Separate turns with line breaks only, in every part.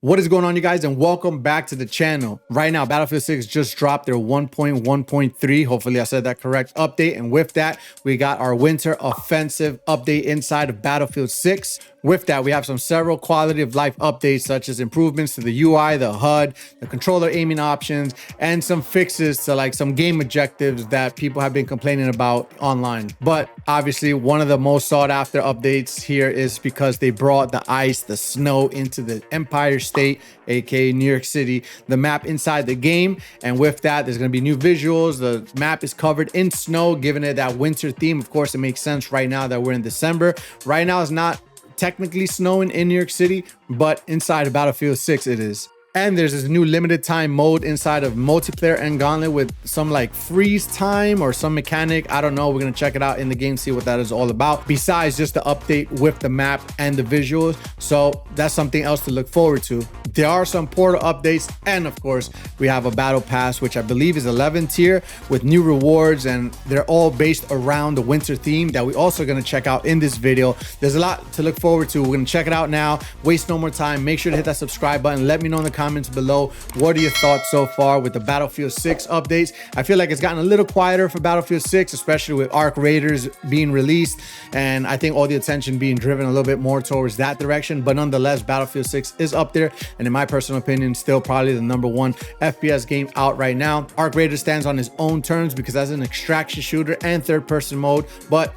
What is going on, you guys, and welcome back to the channel. Right now, Battlefield 6 just dropped their 1.1.3, hopefully I said that correct, update. And with that, we got our winter offensive update inside of Battlefield 6. With that, we have several quality of life updates, such as improvements to the UI, the HUD, the controller aiming options, and some fixes to like some game objectives that people have been complaining about online. But obviously, one of the most sought after updates here is because they brought the ice, the snow into the Empire State, aka New York City, the map inside the game. And with that, there's going to be new visuals. The map is covered in snow, giving it that winter theme. Of course, it makes sense right now that we're in December. Right now, it's not technically snowing in New York City, but inside of Battlefield 6 it is. And there's this new limited time mode inside of multiplayer and gauntlet with some like freeze time or some mechanic. I don't know. We're going to check it out in the game, see what that is all about, besides just the update with the map and the visuals. So that's something else to look forward to. There are some portal updates, and of course we have a battle pass, which I believe is 11 tier with new rewards, and they're all based around the winter theme that we also going to check out in this video. There's a lot to look forward to. We're going to check it out now. Waste no more time. Make sure to hit that subscribe button. Let me know in the comments below, what are your thoughts so far with the Battlefield 6 updates? I feel like it's gotten a little quieter for Battlefield 6, especially with Arc Raiders being released, and I think all the attention being driven a little bit more towards that direction. But nonetheless, Battlefield 6 is up there, and in my personal opinion, still probably the #1 FPS game out right now. Arc Raiders stands on his own terms because that's an extraction shooter and third-person mode. But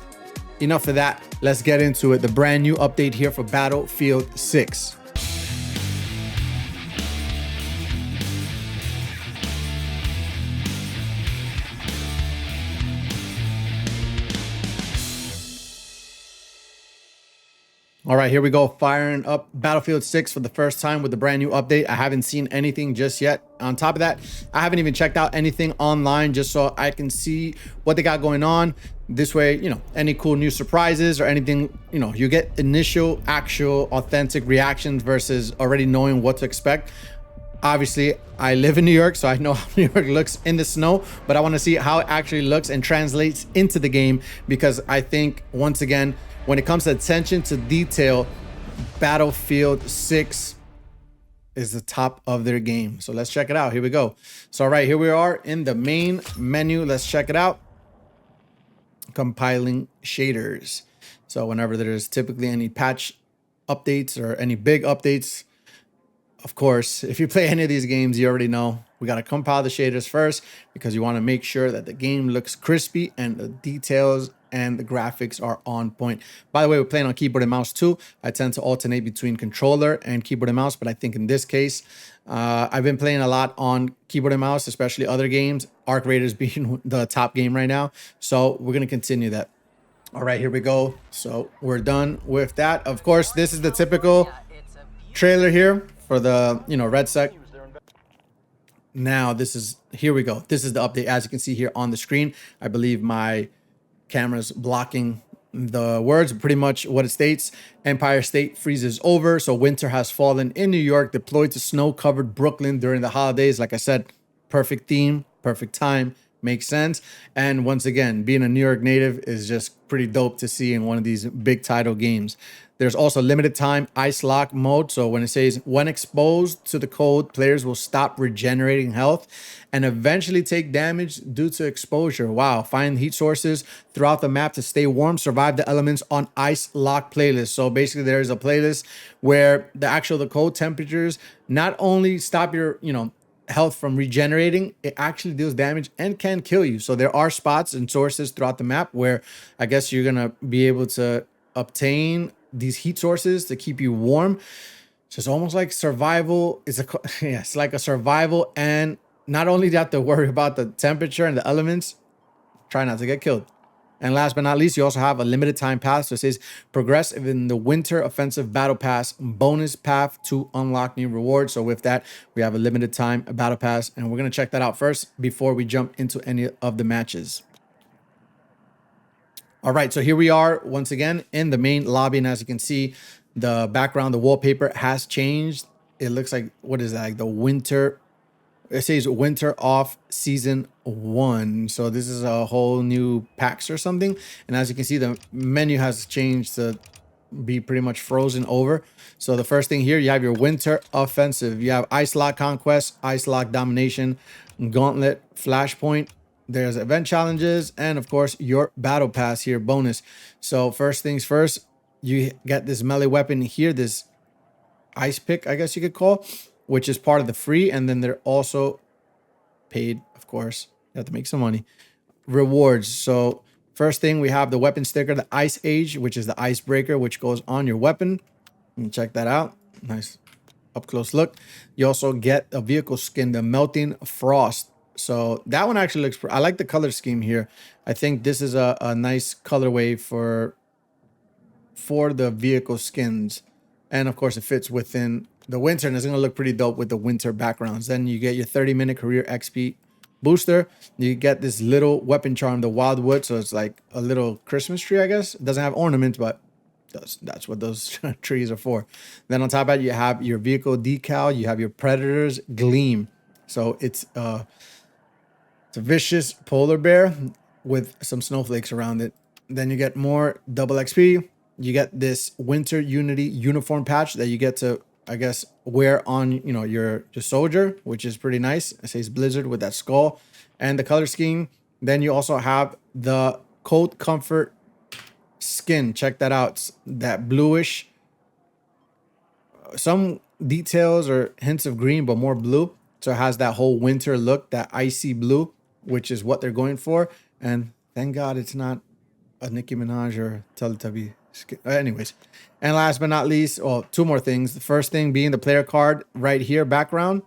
enough of that, let's get into it. The brand new update here for Battlefield 6. All right, here we go, firing up Battlefield 6 for the first time with the brand new update. I haven't seen anything just yet. On top of that, I haven't even checked out anything online just so I can see what they got going on. This way, you know, any cool new surprises or anything, you know, you get initial, actual, authentic reactions versus already knowing what to expect. Obviously, I live in New York, so I know how New York looks in the snow, but I want to see how it actually looks and translates into the game, because I think, once again, when it comes to attention to detail, Battlefield 6 is the top of their game. So let's check it out. Here we go. So all right, here we are in the main menu. Let's check it out. Compiling shaders. So whenever there's typically any patch updates or any big updates, of course, if you play any of these games, you already know we got to compile the shaders first, because you want to make sure that the game looks crispy and the details and the graphics are on point. By the way, we're playing on keyboard and mouse too. I tend to alternate between controller and keyboard and mouse, but I think in this case, I've been playing a lot on keyboard and mouse, especially other games, Arc Raiders being the top game right now. So we're going to continue that. All right, here we go. So we're done with that. Of course, this is the typical trailer here for the, you know, Red Sec. Now here we go. This is the update. As you can see here on the screen, I believe my camera's blocking the words. Pretty much what it states: Empire State freezes over, so winter has fallen in New York, deployed to snow-covered Brooklyn during the holidays. Like I said, perfect theme, perfect time, makes sense. And once again, being a New York native is just pretty dope to see in one of these big title games. There's also limited time ice lock mode. So when it says, when exposed to the cold, players will stop regenerating health and eventually take damage due to exposure. Wow. Find heat sources throughout the map to stay warm. Survive the elements on ice lock playlist. So basically there's a playlist where the cold temperatures not only stop your, health from regenerating, it actually deals damage and can kill you. So there are spots and sources throughout the map where I guess you're going to be able to obtain these heat sources to keep you warm. It's just almost like survival. It's like a survival, and not only do you have to worry about the temperature and the elements, try not to get killed. And last but not least, you also have a limited time path. So it says progress in the winter offensive battle pass bonus path to unlock new rewards. So with that, we have a limited time battle pass, and we're going to check that out first before we jump into any of the matches. All right, so here we are once again in the main lobby, and as you can see, the background, the wallpaper has changed. It looks like, what is that? Like the winter. It says winter off season 1. So this is a whole new packs or something. And as you can see, the menu has changed to be pretty much frozen over. So the first thing here, you have your winter offensive. You have Ice Lock Conquest, Ice Lock Domination, Gauntlet, Flashpoint. There's event challenges, and of course your battle pass here bonus. So first things first, you get this melee weapon here, this ice pick, I guess you could call, which is part of the free, and then they're also paid, of course. You have to make some money. Rewards. So first thing, we have the weapon sticker, the Ice Age, which is the icebreaker, which goes on your weapon. And check that out. Nice up close look. You also get a vehicle skin, the Melting Frost. So that one actually looks, I like the color scheme here. I think this is a nice colorway for the vehicle skins. And of course it fits within the winter, and it's going to look pretty dope with the winter backgrounds. Then you get your 30-minute career XP booster. You get this little weapon charm, the Wildwood. So it's like a little Christmas tree, I guess. It doesn't have ornaments, but that's what those trees are for. Then on top of that, you have your vehicle decal. You have your Predator's Gleam. So it's a vicious polar bear with some snowflakes around it. Then you get more double XP. You get this Winter Unity uniform patch that you get to, I guess, wear on, you know, your soldier, which is pretty nice. It says Blizzard with that skull and the color scheme. Then you also have the Cold Comfort skin. Check that out. It's that bluish, some details or hints of green, but more blue. So it has that whole winter look, that icy blue, which is what they're going for. And thank God it's not a Nicki Minaj or Teletubby skin. Anyways, and last but not least, well, two more things. The first thing being the player card right here, background.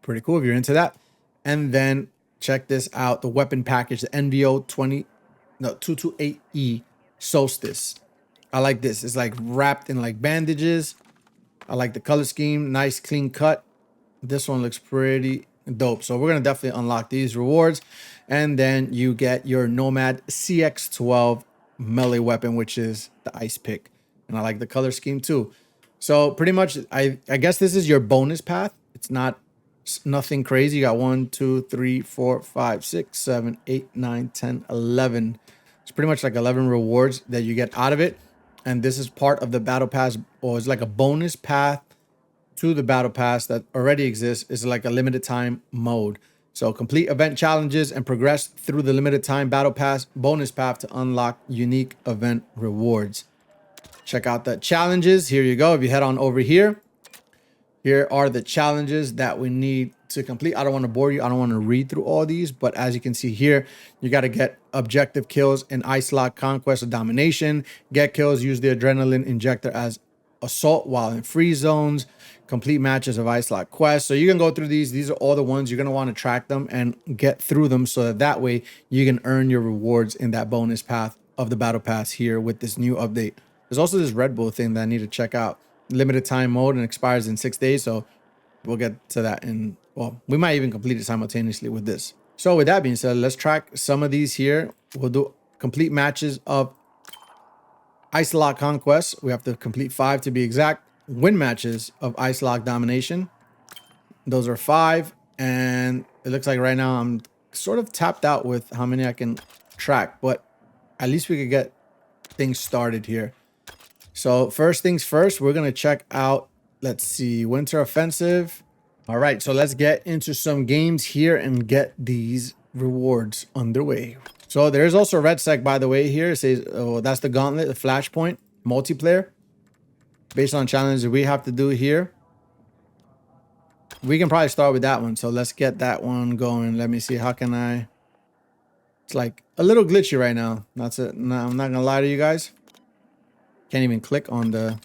Pretty cool if you're into that. And then check this out, the weapon package, the NVO 228E Solstice. I like this. It's like wrapped in like bandages. I like the color scheme, nice clean cut. This one looks pretty dope. So we're going to definitely unlock these rewards. And then you get your Nomad CX12 melee weapon, which is the ice pick. And I like the color scheme too. So pretty much, I guess this is your bonus path. It's nothing crazy. You got 1, 2, 3, 4, 5, 6, 7, 8, 9, 10, 11. It's pretty much like 11 rewards that you get out of it. And this is part of the battle pass, or it's like a bonus path to the battle pass that already exists. Is like a limited time mode. So complete event challenges and progress through the limited time battle pass bonus path to unlock unique event rewards. Check out the challenges. Here you go. If you head on over here, here are the challenges that we need to complete. I don't want to bore you. I don't want to read through all these, but as you can see here, you got to get objective kills in Ice Lock Conquest or Domination. Get kills, use the Adrenaline Injector as assault while in free zones. Complete matches of Ice Lock Quest. So you can go through these. These are all the ones you're going to want to track them and get through them so that way you can earn your rewards in that bonus path of the battle pass here with this new update. There's also this Red Bull thing that I need to check out. Limited time mode and expires in 6 days. So we'll get to that in, well, we might even complete it simultaneously with this. So with that being said, let's track some of these here. We'll do complete matches of Ice Lock Conquest. We have to complete 5 to be exact. Win matches of Ice Lock Domination. Those are 5. And it looks like right now I'm sort of tapped out with how many I can track, but at least we could get things started here. So first things first, we're going to check out, let's see, Winter Offensive. All right, so let's get into some games here and get these rewards underway. So there is also a red sec, by the way, here. It says, oh, that's the Gauntlet, the Flashpoint multiplayer. Based on challenges we have to do here. We can probably start with that one. So let's get that one going. Let me see. How can I? It's like a little glitchy right now. That's it. No, I'm not going to lie to you guys. Can't even click on the...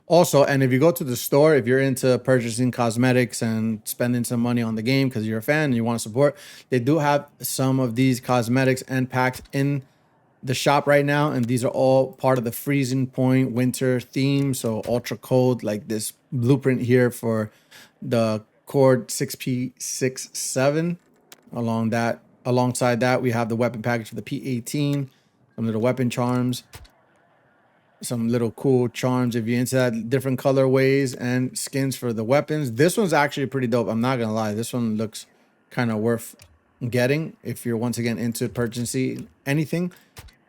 Also, and if you go to the store, if you're into purchasing cosmetics and spending some money on the game because you're a fan and you want to support, they do have some of these cosmetics and packs in the shop right now. And these are all part of the Freezing Point winter theme. So ultra cold, like this blueprint here for the Cord 6P67. Alongside that, we have the weapon package for the P18. Some little weapon charms, some little cool charms if you're into that, different colorways and skins for the weapons. This one's actually pretty dope. I'm not gonna lie, this one looks kind of worth getting if you're once again into purchasing anything.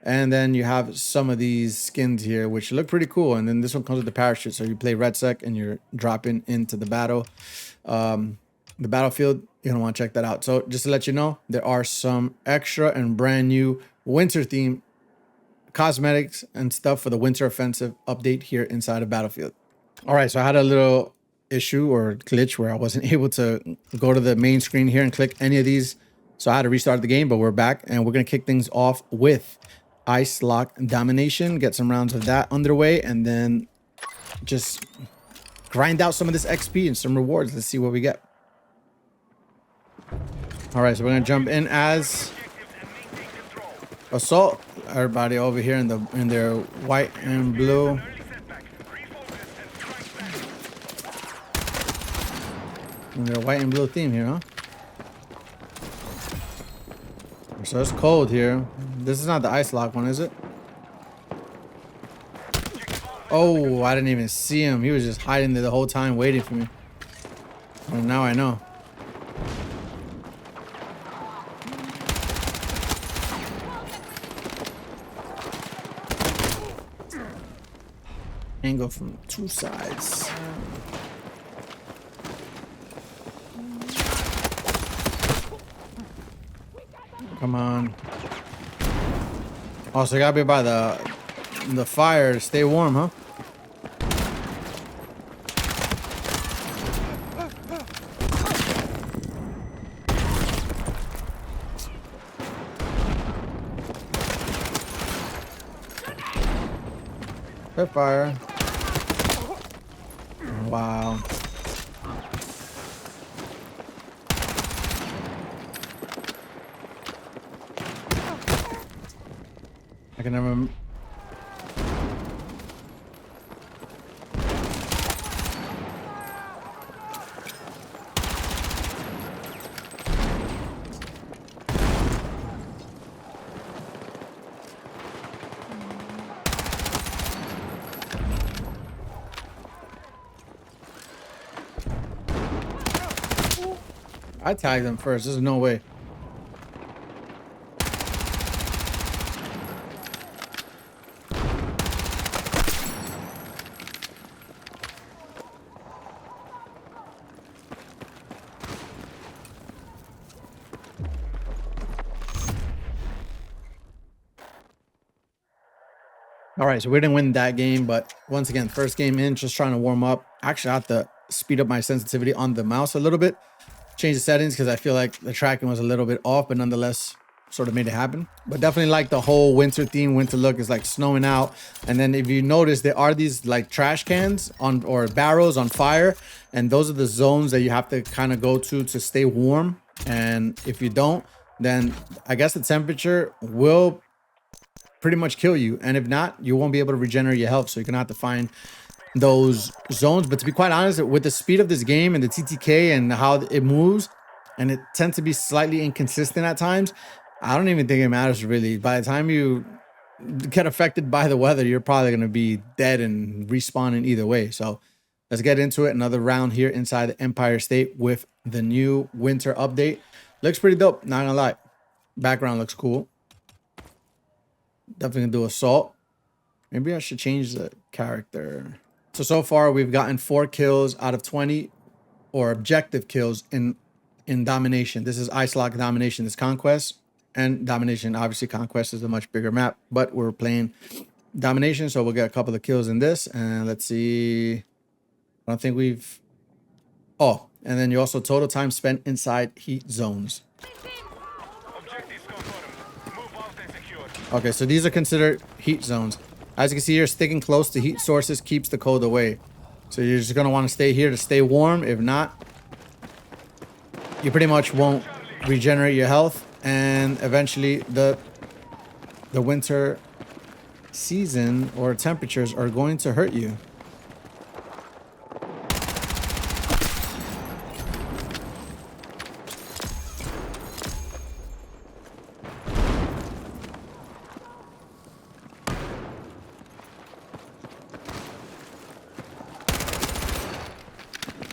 And then you have some of these skins here, which look pretty cool. And then this one comes with the parachute. So you play red sec and you're dropping into the battle. The battlefield, you're gonna want to check that out. So just to let you know, there are some extra and brand new winter theme cosmetics and stuff for the winter offensive update here inside of Battlefield. All right, so I had a little issue or glitch where I wasn't able to go to the main screen here and click any of these. So I had to restart the game, but we're back and we're gonna kick things off with Ice Lock Domination, get some rounds of that underway, and then just grind out some of this XP and some rewards. Let's see what we get. All right, so we're gonna jump in as Assault. Everybody over here in their white and blue. In their white and blue theme here, huh? So it's cold here. This is not the Ice Lock one, is it? Oh, I didn't even see him. He was just hiding there the whole time waiting for me. Well, now I know. Angle from two sides. Come on. Also, you gotta be by the fire to stay warm, huh? Fire. Wow. I can never. I tagged them first. There's no way. All right, so we didn't win that game, but once again, first game in, just trying to warm up. Actually, I have to speed up my sensitivity on the mouse a little bit. Change the settings because I feel like the tracking was a little bit off, but nonetheless sort of made it happen. But definitely like the whole winter theme. Winter look is like snowing out, and then if you notice, there are these like trash cans on or barrels on fire, and those are the zones that you have to kind of go to stay warm. And if you don't, then I guess the temperature will pretty much kill you, and if not, you won't be able to regenerate your health. So you're gonna have to find those zones. But to be quite honest, with the speed of this game and the TTK and how it moves, and it tends to be slightly inconsistent at times, I don't even think it matters really. By the time you get affected by the weather, you're probably going to be dead and respawning either way. So let's get into it. Another round here inside the Empire State with the new winter update. Looks pretty dope, not gonna lie. Background looks cool. Definitely gonna do assault. Maybe I should change the character. So far we've gotten 4 kills out of 20, or objective kills in domination. This is Ice Lock Domination. This Conquest and Domination. Obviously Conquest is a much bigger map, but we're playing Domination, so we'll get a couple of kills in this. And let's see, I don't think we've, oh, and then you also total time spent inside heat zones. Okay, so these are considered heat zones. As you can see here, sticking close to heat sources keeps the cold away. So you're just going to want to stay here to stay warm. If not, you pretty much won't regenerate your health. And eventually the winter season or temperatures are going to hurt you.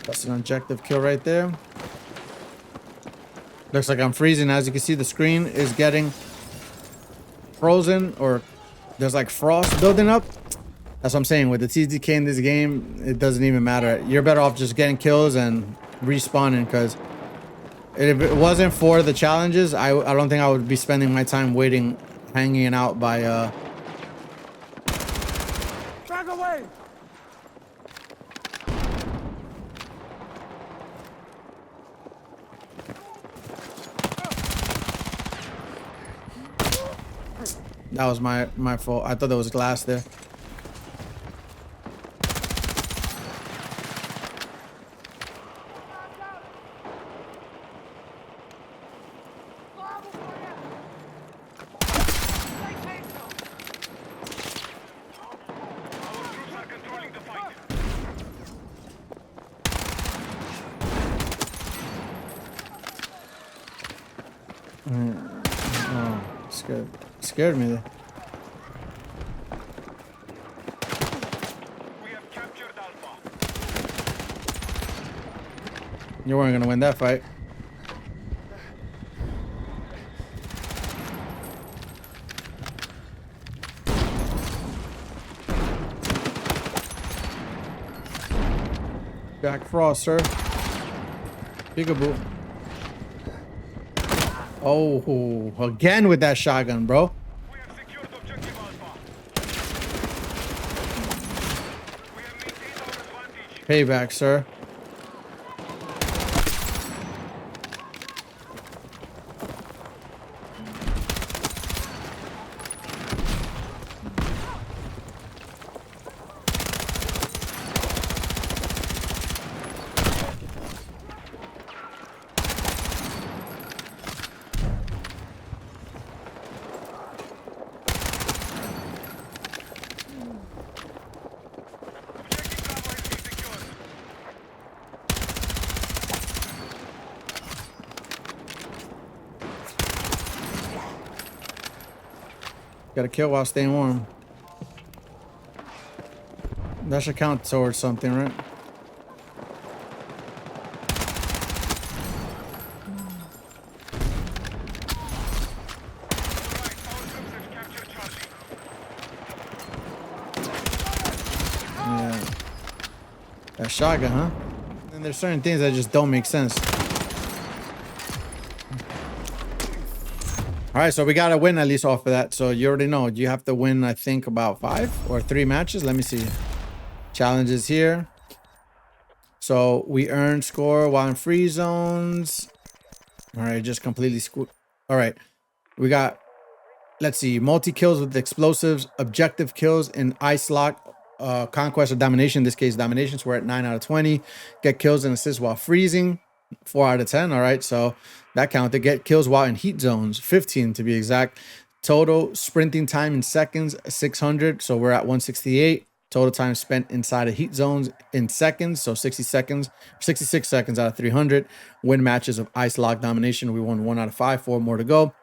That's an objective kill right there. Looks like I'm freezing. As you can see, the screen is getting frozen or there's like frost building up. That's what I'm saying. With the TTK in this game, it doesn't even matter. You're better off just getting kills and respawning, because if it wasn't for the challenges, I don't think I would be spending my time waiting, hanging out by
Back away!
That was my fault. I thought there was glass there. Oh, scared me there.
We have captured Alpha.
You weren't gonna win that fight. Jack Frost, sir. Peekaboo. Oh, again with that shotgun, bro.
We have secured objective Alpha. We have maintained our advantage.
Payback, sir. Gotta kill while staying warm. That should count towards something, right? Yeah. That shotgun, huh? And there's certain things that just don't make sense. All right, so we got to win at least off of that. So you already know you have to win, I think, about 5 or 3 matches. Let me see. Challenges here. So we earn score while in free zones. All right, just completely all right, we got, let's see, multi kills with explosives, objective kills in ice lock, conquest or domination. In this case, domination. So we're at 9 out of 20. Get kills and assists while freezing. 4 out of 10. All right, so that counted. Get kills while in heat zones, 15 to be exact. Total sprinting time in seconds, 600. So we're at 168. Total time spent inside of heat zones in seconds, so 60 seconds, 66 seconds out of 300. Win matches of ice lock domination. We won 1 out of 5. 4 more to go.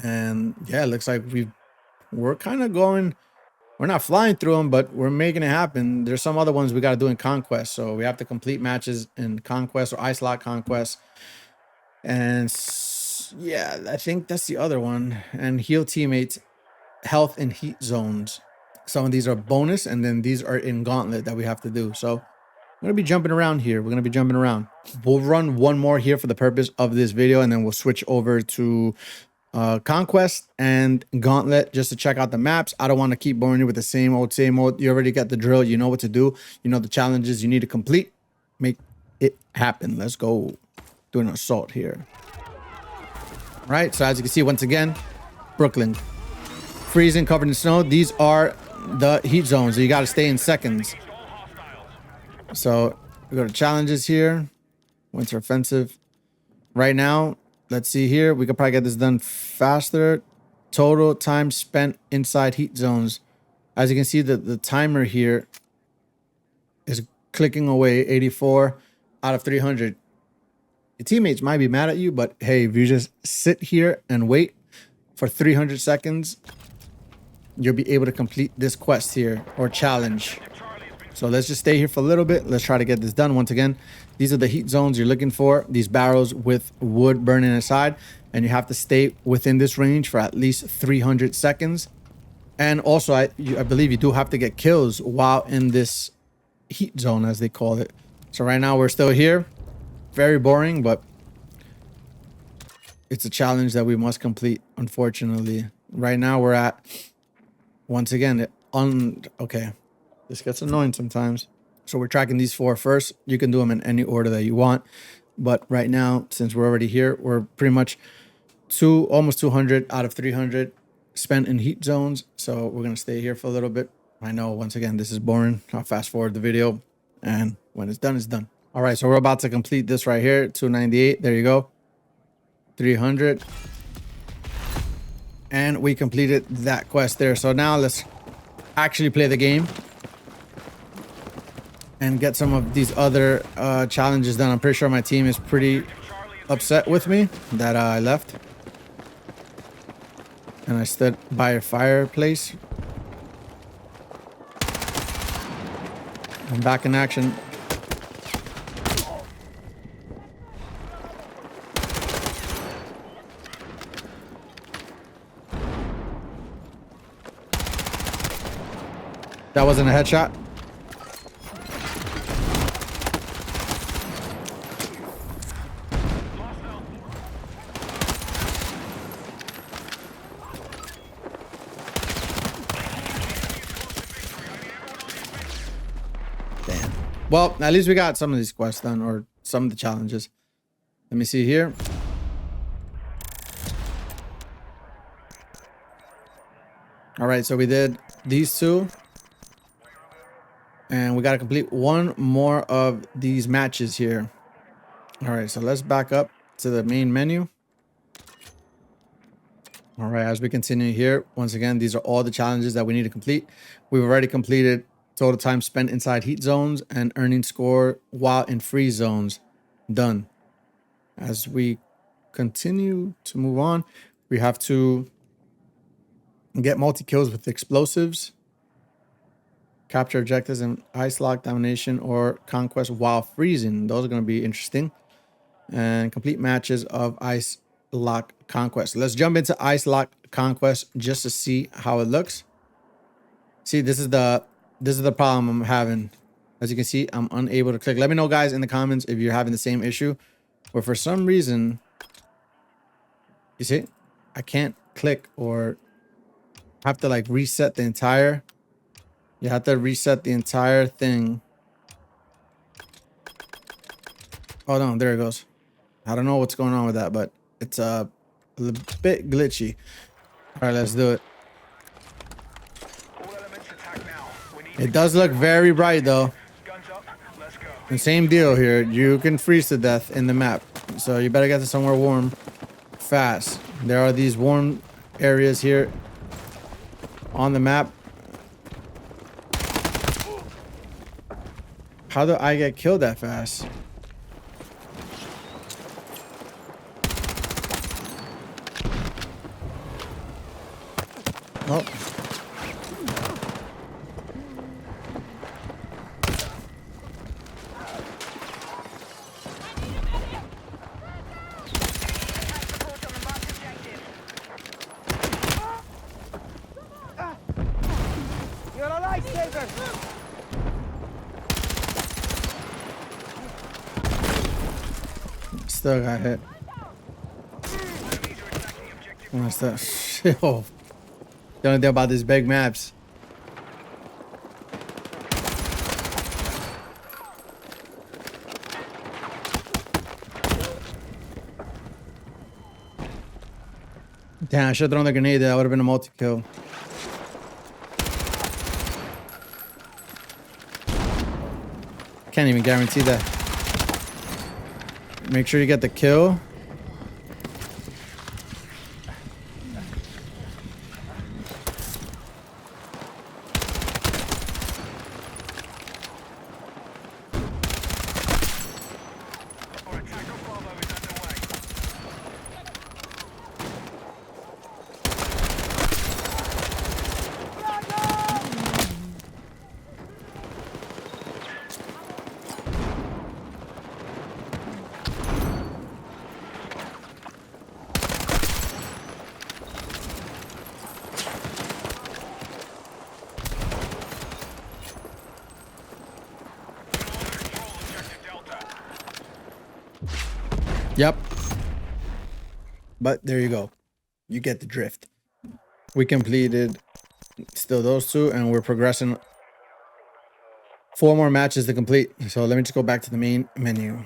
And yeah, it looks like we're kind of going. We're not flying through them, but we're making it happen. There's some other ones we got to do in Conquest. So we have to complete matches in Conquest or Ice Lock Conquest. And yeah, I think that's the other one. And heal teammates, health in heat zones. Some of these are bonus, and then these are in Gauntlet that we have to do. So we're going to be jumping around here. We're going to be jumping around. We'll run one more here for the purpose of this video, and then we'll switch over to Conquest and Gauntlet just to check out the maps. I don't want to keep boring you with the same old. You already got the drill. You know what to do. You know the challenges you need to complete. Make it happen. Let's go. Do an assault here. All right, so as you can see, once again, Brooklyn, freezing, covered in snow. These are the heat zones. So you got to stay in seconds. So we go to challenges here. Winter offensive. Right now, let's see here. We could probably get this done faster. Total time spent inside heat zones. As you can see, the timer here is clicking away. 84 out of 300. Your teammates might be mad at you, but hey, if you just sit here and wait for 300 seconds, you'll be able to complete this quest here or challenge. So let's just stay here for a little bit. Let's try to get this done. Once again, these are the heat zones you're looking for. These barrels with wood burning inside. and you have to stay within this range for at least 300 seconds. And also, I believe you do have to get kills while in this heat zone, as they call it. So right now we're still here. Very boring, but it's a challenge that we must complete, unfortunately. Right now we're at, once again, okay, this gets annoying sometimes. So we're tracking these 4 first. You can do them in any order that you want. But right now, since we're already here, we're pretty much almost 200 out of 300 spent in heat zones. So we're going to stay here for a little bit. I know, once again, this is boring. I'll fast forward the video, and when it's done, it's done. All right, so we're about to complete this right here. 298. There you go. 300. And we completed that quest there. So now let's actually play the game and get some of these other challenges done. I'm pretty sure my team is pretty upset with me that I left. And I stood by a fireplace. I'm back in action. That wasn't a headshot. Damn. Well, at least we got some of these quests done, or some of the challenges. Let me see here. All right, so we did these 2. And we got to complete 1 more of these matches here. All right, so let's back up to the main menu. All right, as we continue here, once again, these are all the challenges that we need to complete. We've already completed total time spent inside heat zones and earning score while in freeze zones. Done. As we continue to move on, we have to get multi-kills with explosives, capture objectives in ice lock domination or conquest while freezing. Those are going to be interesting. And complete matches of ice lock conquest. Let's jump into ice lock conquest just to see how it looks. See, this is the problem I'm having. As you can see, I'm unable to click. Let me know, guys, in the comments if you're having the same issue, where for some reason, you see, I can't click, or have to like reset the entire. You have to reset the entire thing. Oh no, there it goes. I don't know what's going on with that, but it's a little bit glitchy. All right, let's do it. It does look very bright though. And same deal here. You can freeze to death in the map. So you better get to somewhere warm fast. There are these warm areas here on the map. How do I get killed that fast? Oh.
You're a lifesaver!
Still got hit. What's that? Oh. The only thing about these big maps. Damn, I should have thrown the grenade there. That would have been a multi-kill. Can't even guarantee that. Make sure you get the kill. Yep. But there you go. You get the drift. We completed still those two, and we're progressing 4 more matches to complete. So let me just go back to the main menu.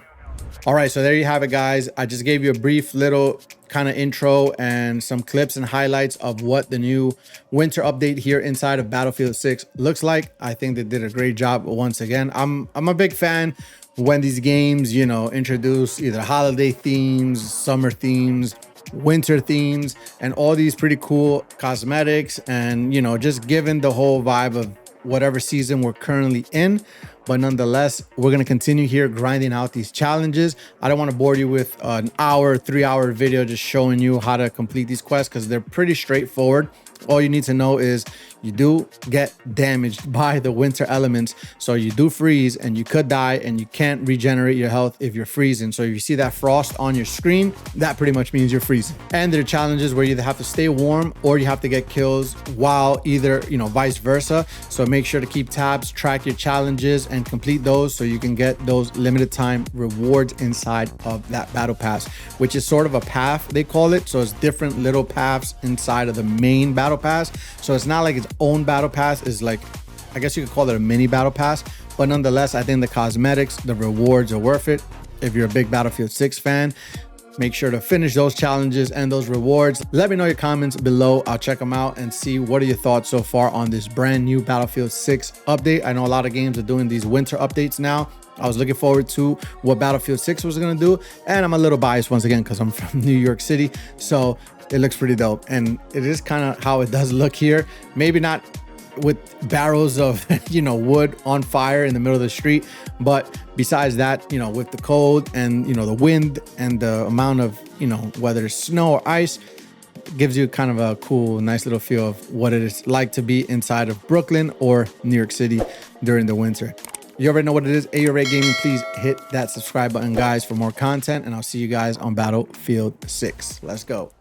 All right, so there you have it, guys. I just gave you a brief little kind of intro and some clips and highlights of what the new winter update here inside of Battlefield 6 looks like. I think they did a great job once again. I'm a big fan when these games, you know, introduce either holiday themes, summer themes, winter themes, and all these pretty cool cosmetics, and, you know, just given the whole vibe of whatever season we're currently in. But nonetheless, we're going to continue here grinding out these challenges. I don't want to bore you with an hour, 3-hour video just showing you how to complete these quests, because they're pretty straightforward. All you need to know is you do get damaged by the winter elements. So you do freeze and you could die, and you can't regenerate your health if you're freezing. So if you see that frost on your screen, that pretty much means you're freezing. And there are challenges where you either have to stay warm or you have to get kills, while either, you know, vice versa. So make sure to keep tabs, track your challenges, and complete those so you can get those limited time rewards inside of that battle pass, which is sort of a path, they call it. So it's different little paths inside of the main battle pass. So it's not like its own battle pass. Is like, I guess you could call it a mini battle pass, but nonetheless, I think the cosmetics, the rewards are worth it. If you're a big Battlefield 6 fan, make sure to finish those challenges and those rewards. Let me know your comments below. I'll check them out and see what are your thoughts so far on this brand new Battlefield 6 update. I know a lot of games are doing these winter updates now. I was looking forward to what Battlefield 6 was going to do, and I'm a little biased once again because I'm from New York City, so it looks pretty dope. And it is kind of how it does look here. Maybe not with barrels of, you know, wood on fire in the middle of the street, but besides that, you know, with the cold and, you know, the wind and the amount of, you know, whether it's snow or ice, gives you kind of a cool, nice little feel of what it is like to be inside of Brooklyn or New York City during the winter. You already know what it is. AYOREY Gaming, please hit that subscribe button, guys, for more content, and I'll see you guys on Battlefield 6. Let's go.